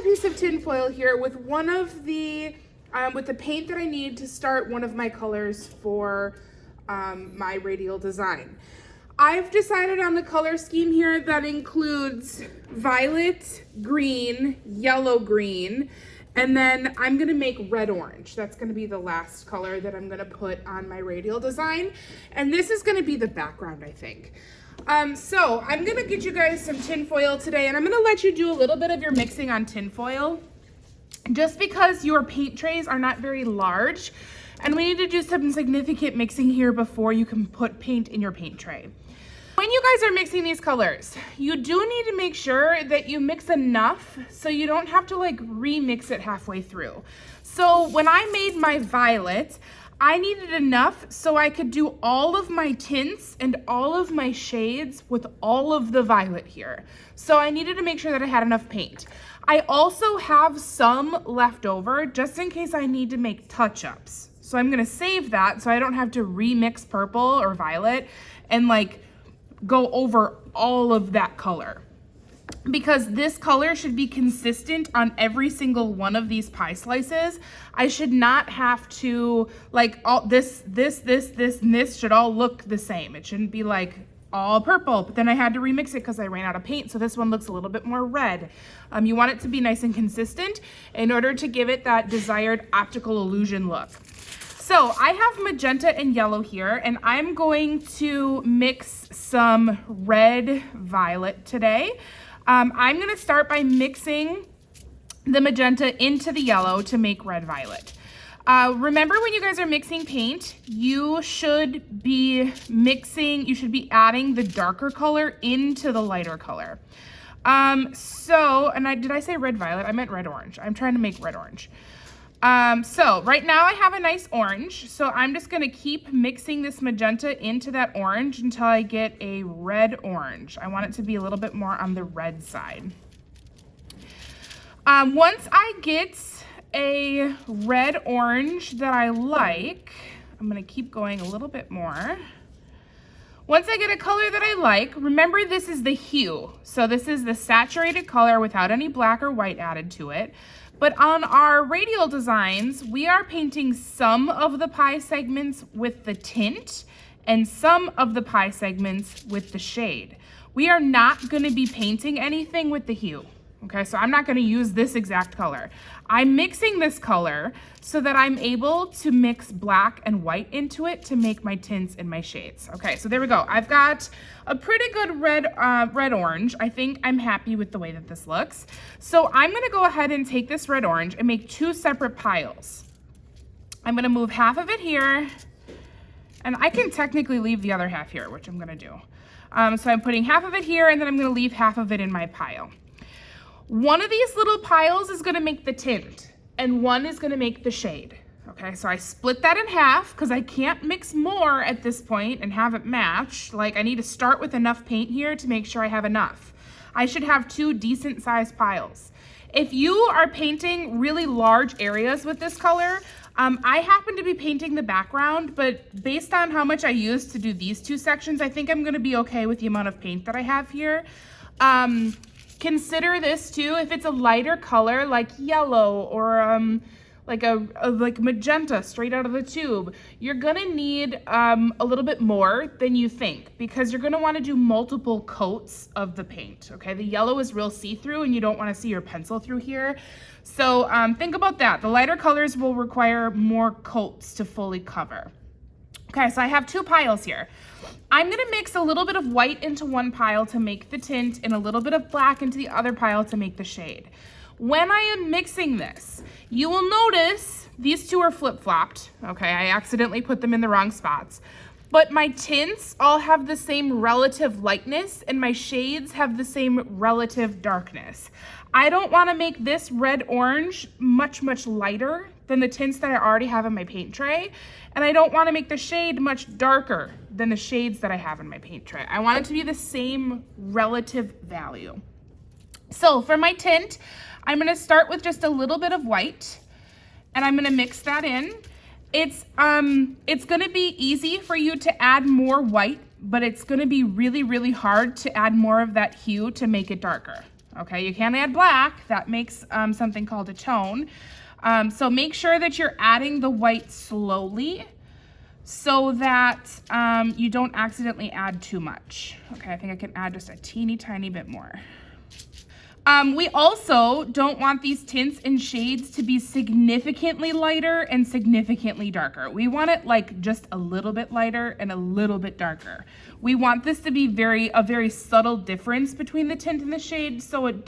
piece of tin foil here with one of the, with the paint that I need to start one of my colors for my radial design. I've decided on the color scheme here that includes violet, green, yellow, green, and then I'm gonna make red orange. That's gonna be the last color that I'm gonna put on my radial design. And this is gonna be the background, I think. So I'm gonna get you guys some tin foil today, and I'm gonna let you do a little bit of your mixing on tin foil, just because your paint trays are not very large, and we need to do some significant mixing here before you can put paint in your paint tray. When you guys are mixing these colors, you do need to make sure that you mix enough so you don't have to like remix it halfway through. So when I made my violet, I needed enough so I could do all of my tints and all of my shades with all of the violet here. So I needed to make sure that I had enough paint. I also have some left over just in case I need to make touch-ups. So I'm gonna save that so I don't have to remix purple or violet and like go over all of that color, because this color should be consistent on every single one of these pie slices. I should not have to like all this, and this should all look the same. It shouldn't be like all purple, but then I had to remix it because I ran out of paint. So this one looks a little bit more red. You want it to be nice and consistent in order to give it that desired optical illusion look. So I have magenta and yellow here, and I'm going to mix some red violet today. I'm gonna start by mixing the magenta into the yellow to make red violet. Remember, when you guys are mixing paint, you should be adding the darker color into the lighter color. Did I say red violet? I meant red orange. I'm trying to make red orange. So right now I have a nice orange, so I'm just gonna keep mixing this magenta into that orange until I get a red orange. I want it to be a little bit more on the red side. Once I get a red orange that I like, I'm gonna keep going a little bit more. Once I get a color that I like, remember this is the hue. So this is the saturated color without any black or white added to it. But on our radial designs, we are painting some of the pie segments with the tint and some of the pie segments with the shade. We are not gonna be painting anything with the hue. Okay, so I'm not gonna use this exact color. I'm mixing this color so that I'm able to mix black and white into it to make my tints and my shades. Okay, so there we go. I've got a pretty good red-orange. I think I'm happy with the way that this looks. So I'm gonna go ahead and take this red orange and make two separate piles. I'm gonna move half of it here, and I can technically leave the other half here, which I'm gonna do. So I'm putting half of it here, and then I'm gonna leave half of it in my pile. One of these little piles is gonna make the tint, and one is gonna make the shade. Okay, so I split that in half because I can't mix more at this point and have it match. Like, I need to start with enough paint here to make sure I have enough. I should have two decent sized piles. If you are painting really large areas with this color, I happen to be painting the background, but based on how much I used to do these two sections, I think I'm gonna be okay with the amount of paint that I have here. Consider this too, if it's a lighter color like yellow or like magenta straight out of the tube, you're gonna need a little bit more than you think, because you're gonna wanna do multiple coats of the paint, okay? The yellow is real see-through and you don't wanna see your pencil through here. So think about that. The lighter colors will require more coats to fully cover. Okay, so I have two piles here. I'm gonna mix a little bit of white into one pile to make the tint and a little bit of black into the other pile to make the shade. When I am mixing this, you will notice these two are flip-flopped. Okay, I accidentally put them in the wrong spots. But my tints all have the same relative lightness and my shades have the same relative darkness. I don't wanna make this red-orange much lighter than the tints that I already have in my paint tray. And I don't wanna make the shade much darker than the shades that I have in my paint tray. I want it to be the same relative value. So for my tint, I'm gonna start with just a little bit of white and I'm gonna mix that in. It's gonna be easy for you to add more white, but it's gonna be really hard to add more of that hue to make it darker. okay? You can't add black. That makes something called a tone. So make sure that you're adding the white slowly so that you don't accidentally add too much. Okay, I think I can add just a teeny tiny bit more. We also don't want these tints and shades to be significantly lighter and significantly darker. We want it like just a little bit lighter and a little bit darker. We want this to be a very subtle difference between the tint and the shade so it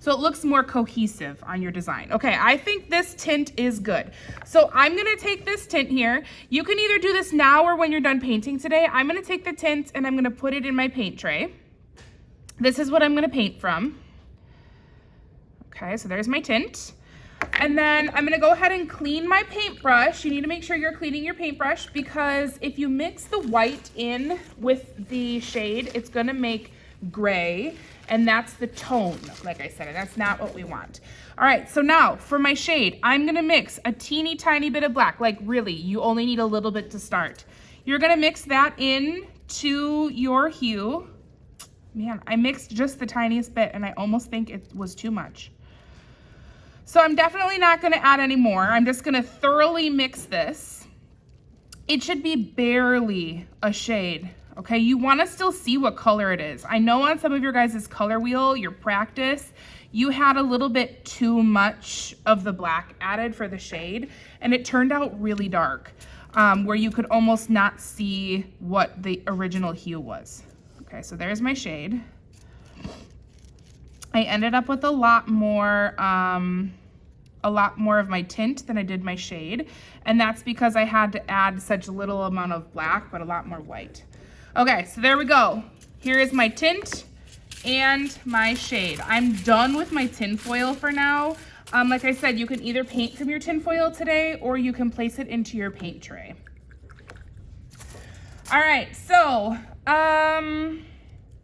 looks more cohesive on your design. Okay, I think this tint is good. So I'm gonna take this tint here. You can either do this now or when you're done painting today. I'm gonna take the tint and I'm gonna put it in my paint tray. This is what I'm gonna paint from. Okay, so there's my tint. And then I'm gonna go ahead and clean my paintbrush. You need to make sure you're cleaning your paintbrush because if you mix the white in with the shade, it's gonna make gray, and that's the tone, like I said, and that's not what we want. All right, so now for my shade, I'm gonna mix a teeny tiny bit of black. Like really, you only need a little bit to start. You're gonna mix that in to your hue. Man, I mixed just the tiniest bit and I almost think it was too much. So I'm definitely not gonna add any more. I'm just gonna thoroughly mix this. It should be barely a shade, okay? You wanna still see what color it is. I know on some of your guys' color wheel, your practice, you had a little bit too much of the black added for the shade, and it turned out really dark, where you could almost not see what the original hue was. Okay, so there's my shade. I ended up with a lot more of my tint than I did my shade, and that's because I had to add such little amount of black, but a lot more white. Okay, so there we go. Here is my tint and my shade. I'm done with my tinfoil for now. Like I said, you can either paint from your tinfoil today or you can place it into your paint tray. All right, so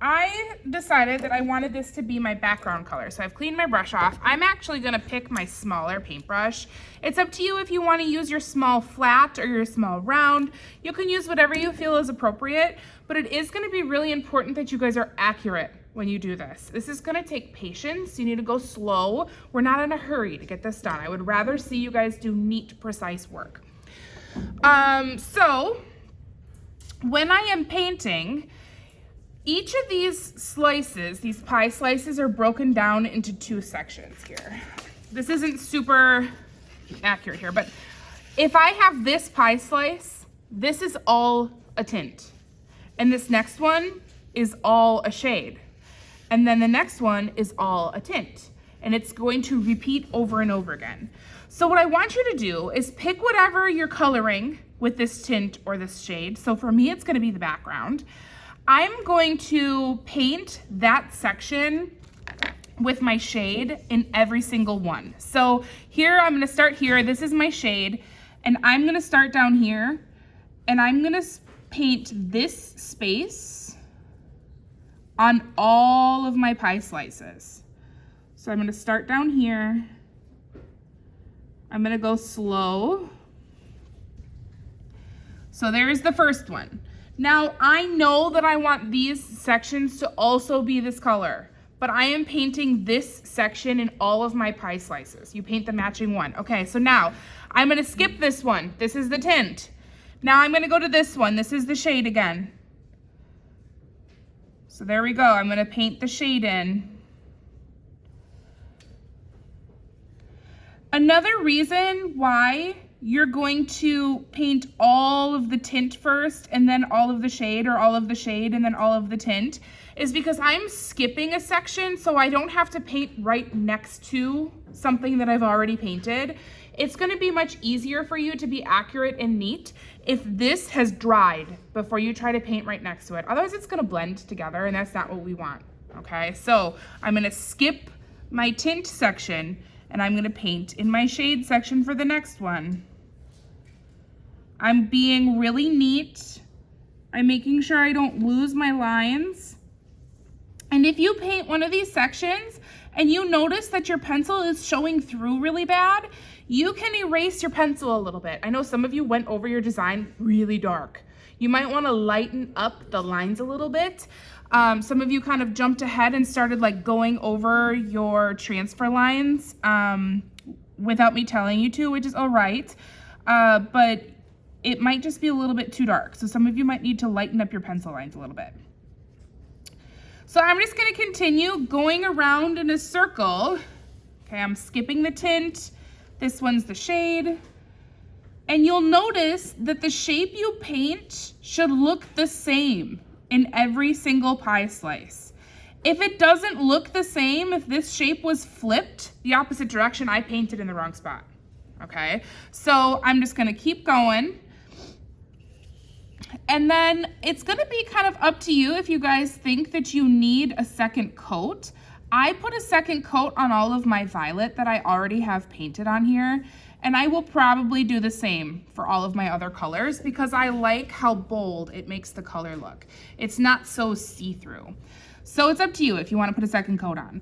I decided that I wanted this to be my background color. So I've cleaned my brush off. I'm actually gonna pick my smaller paintbrush. It's up to you if you wanna use your small flat or your small round. You can use whatever you feel is appropriate, but it is gonna be really important that you guys are accurate when you do this. This is gonna take patience. You need to go slow. We're not in a hurry to get this done. I would rather see you guys do neat, precise work. So when I am painting, each of these slices, these pie slices, are broken down into two sections here. This isn't super accurate here, but if I have this pie slice, this is all a tint. And this next one is all a shade. And then the next one is all a tint. And it's going to repeat over and over again. So what I want you to do is pick whatever you're coloring with this tint or this shade. So for me, it's gonna be the background. I'm going to paint that section with my shade in every single one. So here, I'm gonna start here. This is my shade, and I'm gonna start down here, and I'm gonna paint this space on all of my pie slices. So I'm gonna start down here. I'm gonna go slow. So there's the first one. Now, I know that I want these sections to also be this color, but I am painting this section in all of my pie slices. You paint the matching one. Okay, so now I'm gonna skip this one. This is the tint. Now I'm gonna go to this one. This is the shade again. So there we go. I'm gonna paint the shade in. Another reason why you're going to paint all of the tint first and then all of the shade, or all of the shade and then all of the tint, is because I'm skipping a section so I don't have to paint right next to something that I've already painted. It's gonna be much easier for you to be accurate and neat if this has dried before you try to paint right next to it. Otherwise it's gonna blend together, and that's not what we want, okay? So I'm gonna skip my tint section and I'm gonna paint in my shade section for the next one. I'm being really neat. I'm making sure I don't lose my lines. And if you paint one of these sections and you notice that your pencil is showing through really bad, you can erase your pencil a little bit. I know some of you went over your design really dark. You might want to lighten up the lines a little bit. Some of you kind of jumped ahead and started like going over your transfer lines without me telling you to, which is all right. But it might just be a little bit too dark. So some of you might need to lighten up your pencil lines a little bit. So I'm just gonna continue going around in a circle. Okay, I'm skipping the tint. This one's the shade. And you'll notice that the shape you paint should look the same in every single pie slice. If it doesn't look the same, if this shape was flipped the opposite direction, I painted in the wrong spot. Okay, so I'm just gonna keep going. And then it's gonna be kind of up to you if you guys think that you need a second coat. I put a second coat on all of my violet that I already have painted on here, and I will probably do the same for all of my other colors because I like how bold it makes the color look. It's not so see-through. So it's up to you if you want to put a second coat on.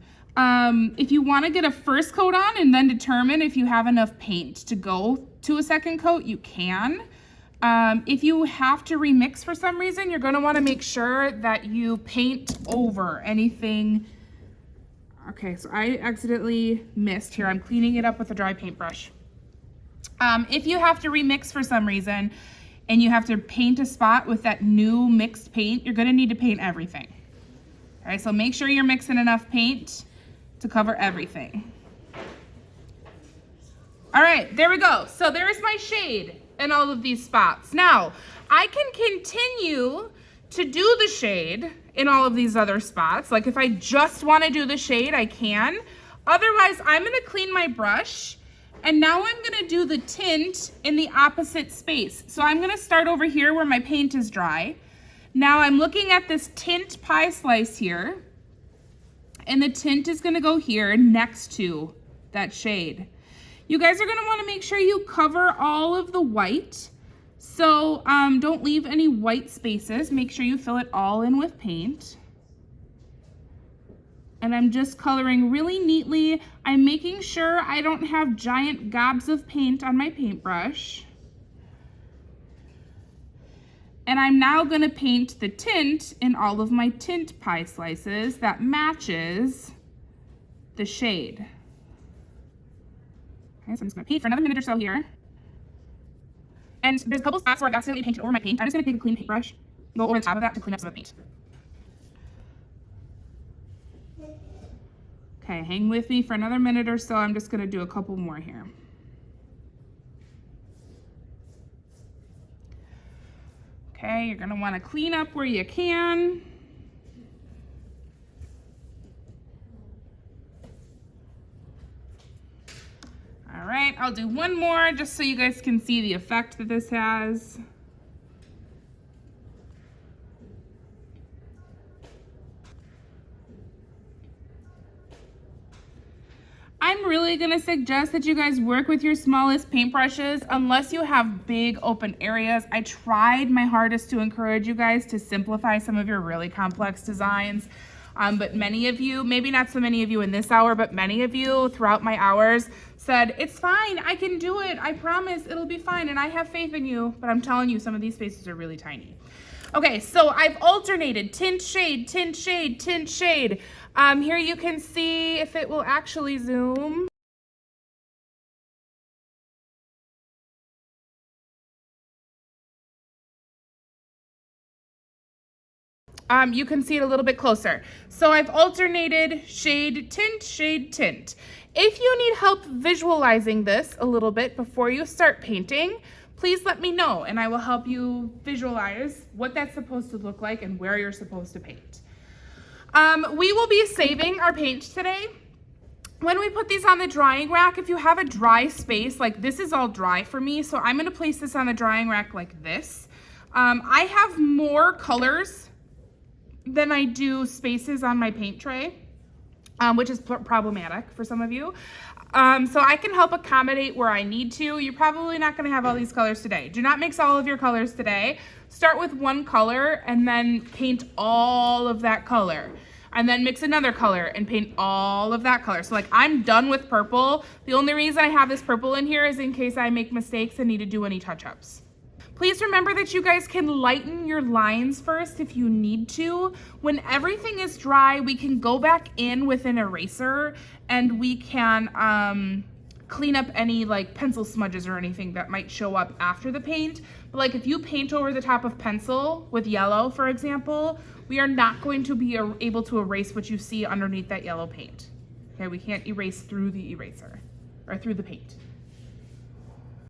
If you want to get a first coat on and then determine if you have enough paint to go to a second coat, you can. If you have to remix for some reason, you're going to want to make sure that you paint over anything. Okay, so I accidentally missed here. I'm cleaning it up with a dry paintbrush. If you have to remix for some reason and you have to paint a spot with that new mixed paint, you're going to need to paint everything. All right, so make sure you're mixing enough paint to cover everything. All right, there we go. So there's my shade in all of these spots. Now, I can continue to do the shade in all of these other spots. Like if I just want to do the shade, I can. Otherwise, I'm going to clean my brush, and now I'm going to do the tint in the opposite space. So I'm going to start over here where my paint is dry. Now I'm looking at this tint pie slice here, and the tint is going to go here next to that shade. You guys are going to want to make sure you cover all of the white. So don't leave any white spaces. Make sure you fill it all in with paint. And I'm just coloring really neatly. I'm making sure I don't have giant gobs of paint on my paintbrush. And I'm now going to paint the tint in all of my tint pie slices that matches the shade. Okay, so I'm just going to paint for another minute or so here. And there's a couple spots where I've accidentally painted over my paint. I'm just going to take a clean paintbrush, go over the top of that to clean up some of the paint. Okay, hang with me for another minute or so. I'm just going to do a couple more here. Okay, you're going to want to clean up where you can. All right, I'll do one more just so you guys can see the effect that this has. I'm really gonna suggest that you guys work with your smallest paintbrushes unless you have big open areas. I tried my hardest to encourage you guys to simplify some of your really complex designs. But many of you, maybe not so many of you in this hour, but many of you throughout my hours said, it's fine, I can do it, I promise it'll be fine, and I have faith in you, but I'm telling you, some of these spaces are really tiny. Okay, so I've alternated tint, shade, tint, shade, tint, shade. Here you can see if it will actually zoom. You can see it a little bit closer. So I've alternated shade, tint, shade, tint. If you need help visualizing this a little bit before you start painting, please let me know and I will help you visualize what that's supposed to look like and where you're supposed to paint. We will be saving our paint today. When we put these on the drying rack, if you have a dry space, like this is all dry for me, so I'm gonna place this on the drying rack like this. I have more colors than I do spaces on my paint tray, which is problematic for some of you. So I can help accommodate where I need to. You're probably not gonna have all these colors today. Do not mix all of your colors today. Start with one color and then paint all of that color. And then mix another color and paint all of that color. So like I'm done with purple. The only reason I have this purple in here is in case I make mistakes and need to do any touch-ups. Please remember that you guys can lighten your lines first if you need to. When everything is dry, we can go back in with an eraser and we can clean up any like pencil smudges or anything that might show up after the paint. But like if you paint over the top of pencil with yellow, for example, we are not going to be able to erase what you see underneath that yellow paint. Okay, we can't erase through the eraser or through the paint.